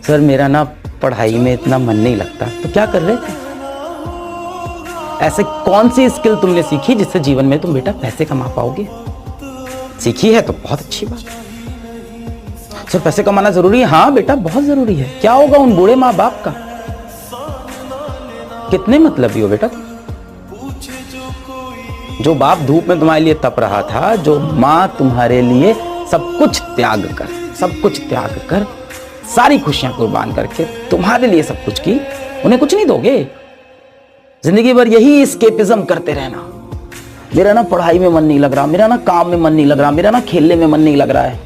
Sir मेरा ना पढ़ाई में इतना मन नहीं लगता। तो क्या कर रहे थे? ऐसे कौन सी स्किल तुमने सीखी जिससे जीवन में तुम बेटा पैसे कमा पाओगे? सीखी है तो बहुत अच्छी बात। सर पैसे कमाना जरूरी है? हाँ बेटा बहुत जरूरी है। क्या होगा उन बूढ़े माँ बाप का? कितने मतलबी हो बेटा? जो बाप धूप में तुम्हारे लिए तप रहा था, जो माँ तुम्हारे लिए सब कुछ त्याग कर सारी खुशियां कुर्बान करके तुम्हारे लिए सब कुछ की, उन्हें कुछ नहीं दोगे? जिंदगी भर यही एस्केपिज्म करते रहना, मेरा ना पढ़ाई में मन नहीं लग रहा, मेरा ना काम में मन नहीं लग रहा, मेरा ना खेलने में मन नहीं लग रहा है।